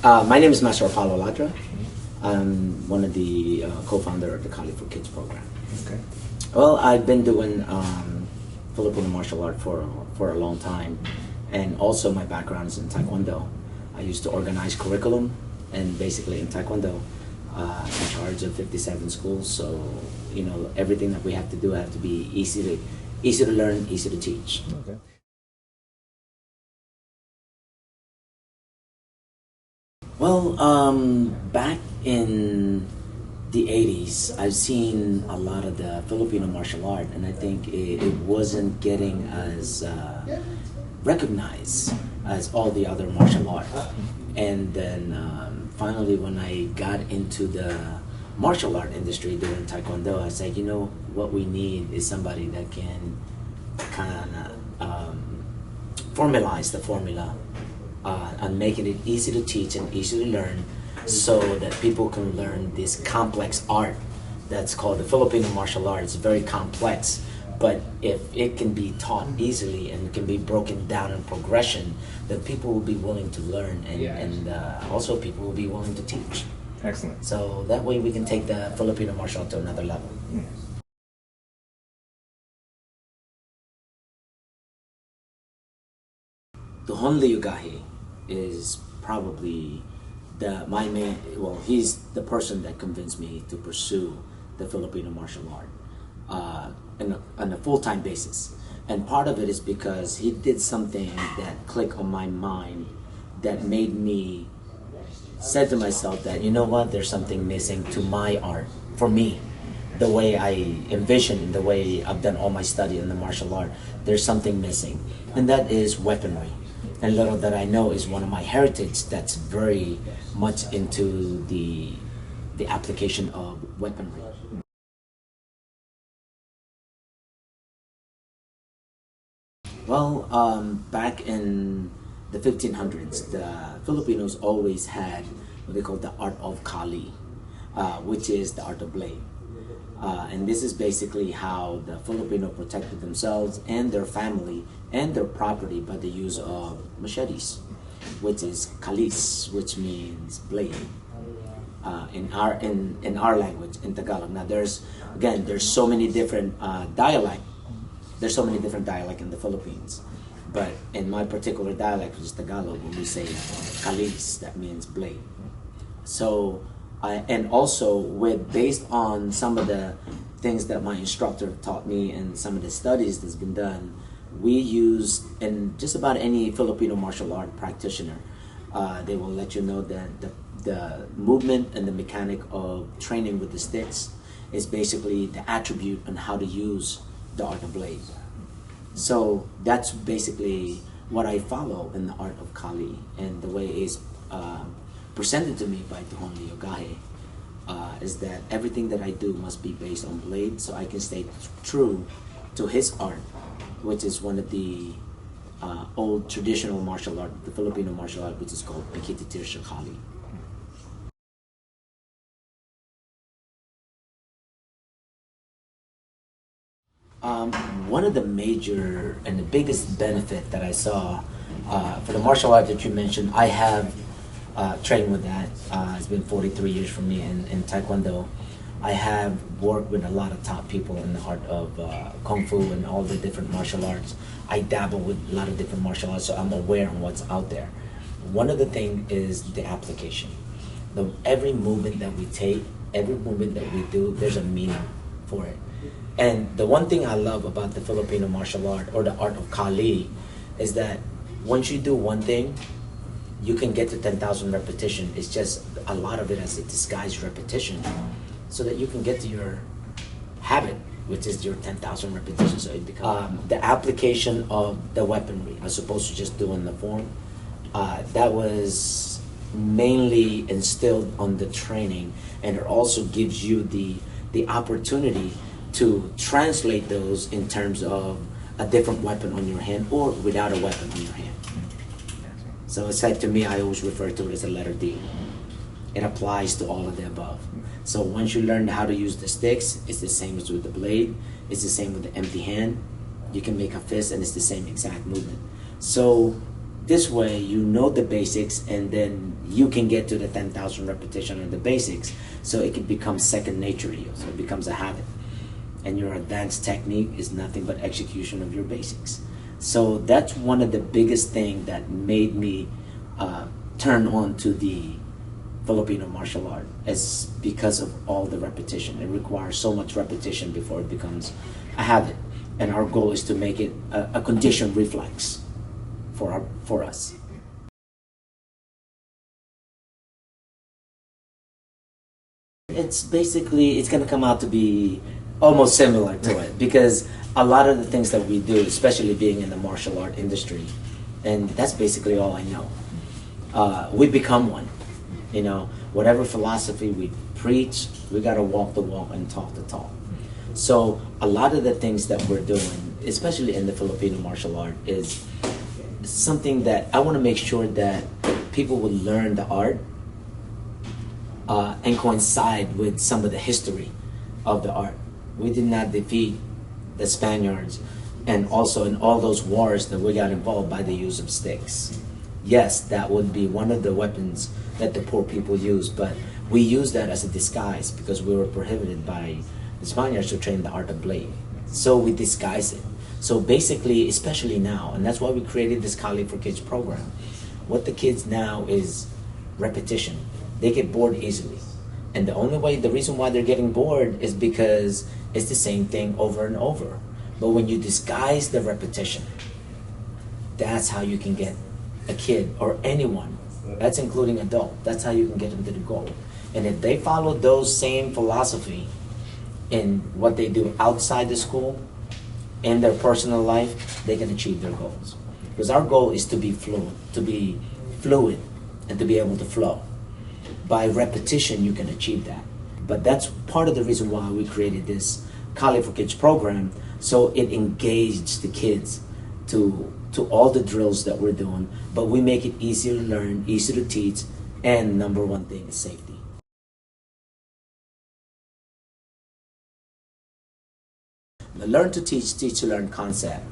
My name is Master Apolo Ladra. I'm one of the co-founder of the Kali for Kids program. Okay. Well, I've been doing Filipino martial art for a long time, and also my background is in Taekwondo. I used to organize curriculum, and basically in Taekwondo, in charge of 57 schools. So you know, everything that we have to do have to be easy to learn, easy to teach. Okay. Well, back in the 80s, I've seen a lot of the Filipino martial art, and I think it wasn't getting as recognized as all the other martial art. And then finally, when I got into the martial art industry doing Taekwondo, I said, you know, what we need is somebody that can kind of formalize the formula and making it easy to teach and easy to learn, so that people can learn this complex art that's called the Filipino martial art. It's very complex, but if it can be taught easily and can be broken down in progression, then people will be willing to learn, and also people will be willing to teach. Excellent. So that way we can take the Filipino martial art to another level. The Honli Yugahi is probably he's the person that convinced me to pursue the Filipino martial art on a full-time basis. And part of it is because he did something that clicked on my mind that made me said to myself that, you know what, there's something missing to my art, for me. The way I envision, the way I've done all my study in the martial art, there's something missing. And that is weaponry. And little that I know is one of my heritage that's very much into the application of weaponry. Well, back in the 1500s, the Filipinos always had what they call the art of Kali, which is the art of blade. And this is basically how the Filipino protected themselves and their family and their property by the use of machetes, which is kalis, which means blade in our language, in Tagalog. Now there's so many different dialect. There's so many different dialect in the Philippines, but in my particular dialect, which is Tagalog, when we say kalis, that means blade. So. And also based on some of the things that my instructor taught me and some of the studies that's been done, we use, and just about any Filipino martial art practitioner, they will let you know that the movement and the mechanic of training with the sticks is basically the attribute on how to use the art of blade. So that's basically what I follow in the art of Kali, and the way it's presented to me by Tuhon Liogahe is that everything that I do must be based on blade, so I can stay true to his art, which is one of the old traditional martial art, the Filipino martial art, which is called Pikititir Shakali. One of the major and the biggest benefit that I saw for the martial art that you mentioned, I have trained with that. It's been 43 years for me in Taekwondo. I have worked with a lot of top people in the art of Kung Fu and all the different martial arts. I dabble with a lot of different martial arts, so I'm aware of what's out there. One of the things is the application. Every movement that we take, every movement that we do, there's a meaning for it. And the one thing I love about the Filipino martial art, or the art of Kali, is that once you do one thing, you can get to 10,000 repetition. It's just a lot of it as a disguised repetition, so that you can get to your habit, which is your 10,000 repetitions. So it becomes the application of the weaponry as opposed to just doing the form. That was mainly instilled on the training, and it also gives you the opportunity to translate those in terms of a different weapon on your hand or without a weapon on your hand. So it's like, to me, I always refer to it as a letter D. It applies to all of the above. So once you learn how to use the sticks, it's the same as with the blade. It's the same with the empty hand. You can make a fist and it's the same exact movement. So This way, you know the basics, and then you can get to the 10,000 repetition on the basics, so it can become second nature to you. So it becomes a habit, and your advanced technique is nothing but execution of your basics. So that's one of the biggest things that made me turn on to the Filipino martial art, is because of all the repetition. It requires so much repetition before it becomes a habit, and our goal is to make it a conditioned reflex for us. It's basically, it's going to come out to be almost similar to it, because a lot of the things that we do, especially being in the martial art industry, and that's basically all I know, we become one. You know, whatever philosophy we preach, we got to walk the walk and talk the talk. So a lot of the things that we're doing, especially in the Filipino martial art, is something that I want to make sure that people will learn the art and coincide with some of the history of the art. We did not defeat the Spaniards, and also in all those wars that we got involved by the use of sticks. Yes, that would be one of the weapons that the poor people use, but we use that as a disguise because we were prohibited by the Spaniards to train the art of blade. So we disguise it. So basically, especially now, and that's why we created this Kali for Kids program. What the kids now is repetition. They get bored easily. And the reason why they're getting bored is because it's the same thing over and over. But when you disguise the repetition, that's how you can get a kid or anyone, that's including adult, that's how you can get them to the goal. And if they follow those same philosophy in what they do outside the school, in their personal life, they can achieve their goals. Because our goal is to be fluid, and to be able to flow. By repetition, you can achieve that. But that's part of the reason why we created this Kali for Kids program, so it engaged the kids to all the drills that we're doing, but we make it easier to learn, easier to teach, and number one thing is safety. The learn to teach, teach to learn concept.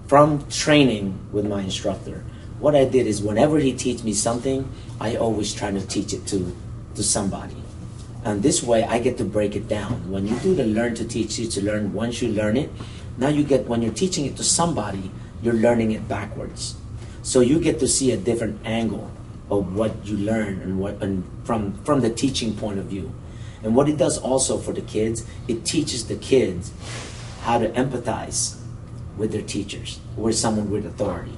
From training with my instructor, what I did is whenever he teach me something, I always try to teach it to somebody. And this way I get to break it down. When you do the learn to teach, teach to learn, once you learn it, now you get, when you're teaching it to somebody, you're learning it backwards. So you get to see a different angle of what you learn and from the teaching point of view. And what it does also for the kids, it teaches the kids how to empathize with their teachers, with someone with authority.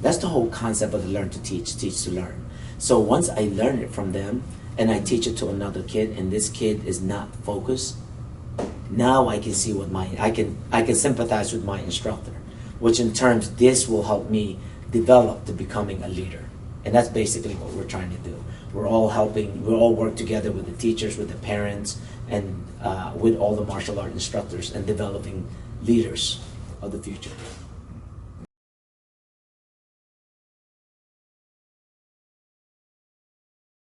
That's the whole concept of the learn to teach, teach to learn. So once I learn it from them and I teach it to another kid, and this kid is not focused, now I can see what I can sympathize with my instructor, which in terms, this will help me develop to becoming a leader. And that's basically what we're trying to do. We're all work together with the teachers, with the parents, and with all the martial art instructors, and developing leaders of the future.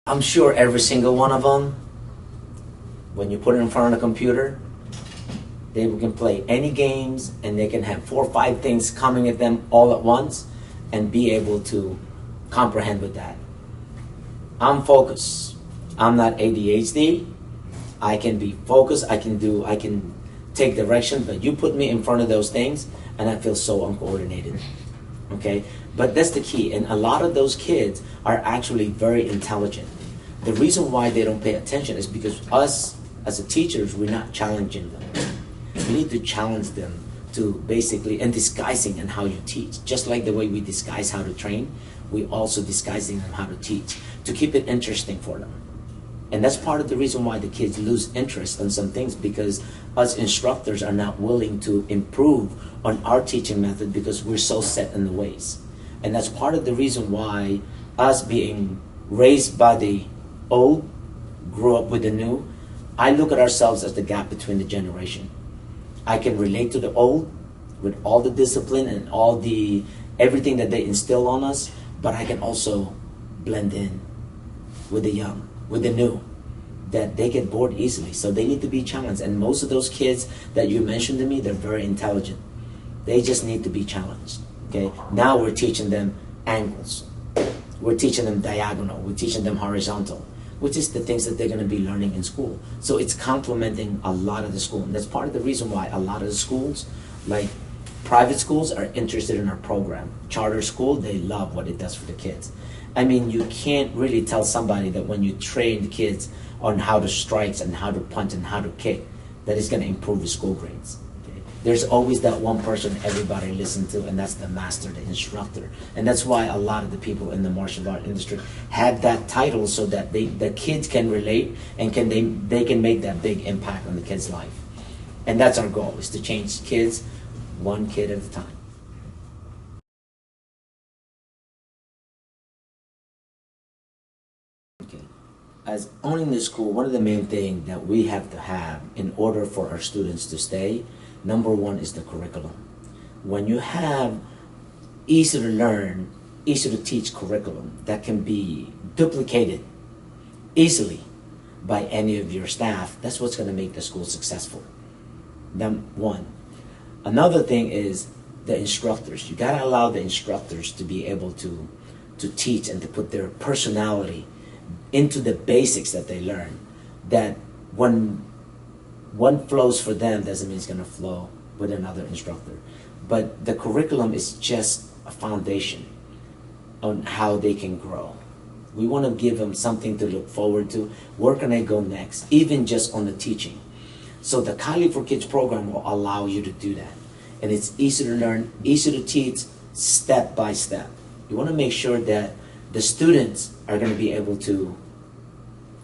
I'm sure every single one of them, when you put it in front of the computer, they can play any games, and they can have 4 or 5 things coming at them all at once and be able to comprehend with that. I'm focused. I'm not ADHD. I can be focused. I can take direction, but you put me in front of those things and I feel so uncoordinated. Okay? But that's the key. And a lot of those kids are actually very intelligent. The reason why they don't pay attention is because us as a teachers, we're not challenging them. We need to challenge them to basically, and disguising and how you teach. Just like the way we disguise how to train, we also disguising them how to teach, to keep it interesting for them. And that's part of the reason why the kids lose interest in some things, because us instructors are not willing to improve on our teaching method because we're so set in the ways. And that's part of the reason why us being raised by the old, grew up with the new, I look at ourselves as the gap between the generation. I can relate to the old with all the discipline and all the everything that they instill on us, but I can also blend in with the young, with the new, that they get bored easily. So they need to be challenged. And most of those kids that you mentioned to me, they're very intelligent. They just need to be challenged. Okay, now we're teaching them angles. We're teaching them diagonal. We're teaching them horizontal, which is the things that they're going to be learning in school. So it's complementing a lot of the school. And that's part of the reason why a lot of the schools, like private schools, are interested in our program. Charter school, they love what it does for the kids. I mean, you can't really tell somebody that when you train the kids on how to strike and how to punch and how to kick, that it's going to improve the school grades. Okay? There's always that one person everybody listens to, and that's the master, the instructor. And that's why a lot of the people in the martial art industry have that title, so that the kids can relate and they can make that big impact on the kid's life. And that's our goal, is to change kids one kid at a time. Okay. As owning the school, one of the main things that we have to have in order for our students to stay, number one is the curriculum. When you have easy to learn, easy to teach curriculum that can be duplicated easily by any of your staff, that's what's going to make the school successful. Number one. Another thing is the instructors. You got to allow the instructors to be able to teach and to put their personality into the basics that they learn. That when one flows for them doesn't mean it's going to flow with another instructor. But the curriculum is just a foundation on how they can grow. We want to give them something to look forward to. Where can I go next? Even just on the teaching. So the Kali for Kids program will allow you to do that. And it's easy to learn, easy to teach, step by step. You want to make sure that the students are going to be able to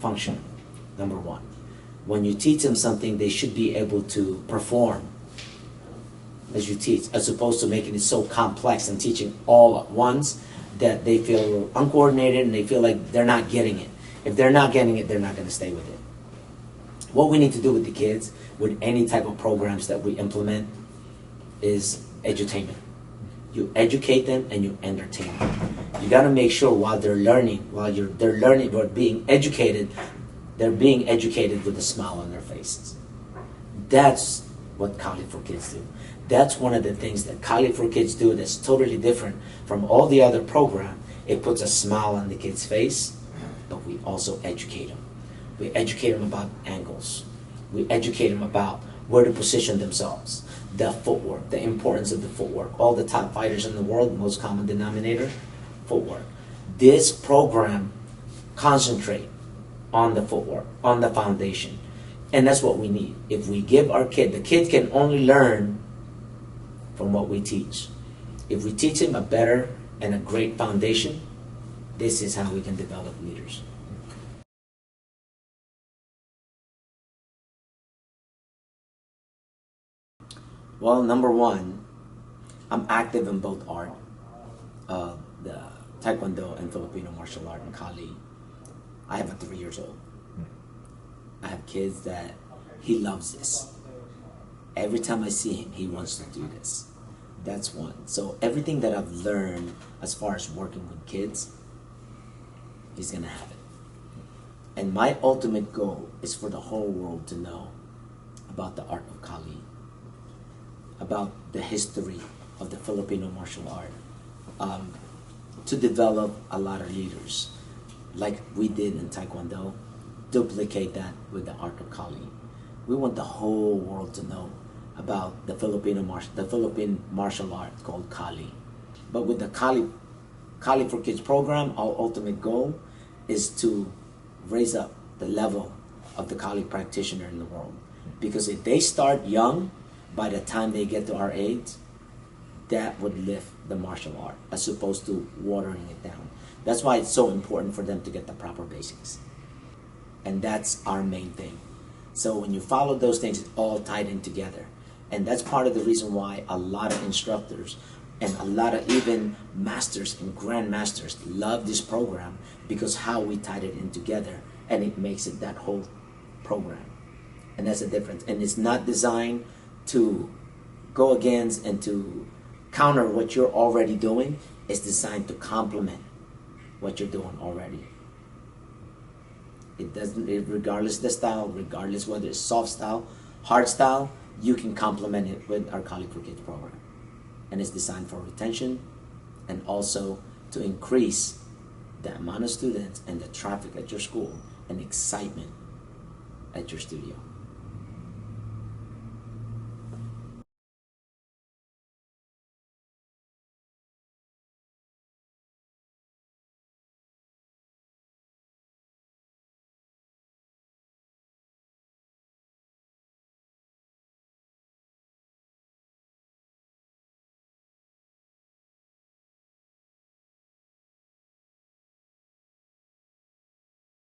function, number one. When you teach them something, they should be able to perform as you teach, as opposed to making it so complex and teaching all at once that they feel uncoordinated and they feel like they're not getting it. If they're not getting it, they're not going to stay with it. What we need to do with the kids, with any type of programs that we implement, is edutainment. You educate them and you entertain them. You got to make sure while they're learning, they're learning or being educated, they're being educated with a smile on their faces. That's what Kali for Kids do. That's one of the things that Kali for Kids do that's totally different from all the other programs. It puts a smile on the kid's face, but we also educate them. We educate them about angles. We educate them about where to position themselves, the footwork, the importance of the footwork. All the top fighters in the world, most common denominator, footwork. This program concentrate on the footwork, on the foundation. And that's what we need. If we give our the kid can only learn from what we teach. If we teach him a better and a great foundation, this is how we can develop leaders. Well, number one, I'm active in both art, the Taekwondo and Filipino martial art and Kali. I have a 3 years old. I have kids that he loves this. Every time I see him, he wants to do this. That's one. So everything that I've learned as far as working with kids, he's gonna have it. And my ultimate goal is for the whole world to know about the art of Kali, about the history of the Filipino martial art, to develop a lot of leaders like we did in Taekwondo, duplicate that with the art of Kali. We want the whole world to know about the Philippine martial art called Kali. But with the Kali for Kids program, our ultimate goal is to raise up the level of the Kali practitioner in the world. Because if they start young, by the time they get to our age, that would lift the martial art as opposed to watering it down. That's why it's so important for them to get the proper basics. And that's our main thing. So when you follow those things, it's all tied in together. And that's part of the reason why a lot of instructors and a lot of even masters and grandmasters love this program, because how we tied it in together, and it makes it that whole program. And that's the difference. And it's not designed to go against and to counter what you're already doing. It's designed to complement what you're doing already. It doesn't, regardless of the style, regardless whether it's soft style, hard style, you can complement it with our Kali for Kids program. and it's designed for retention and also to increase the amount of students and the traffic at your school and excitement at your studio.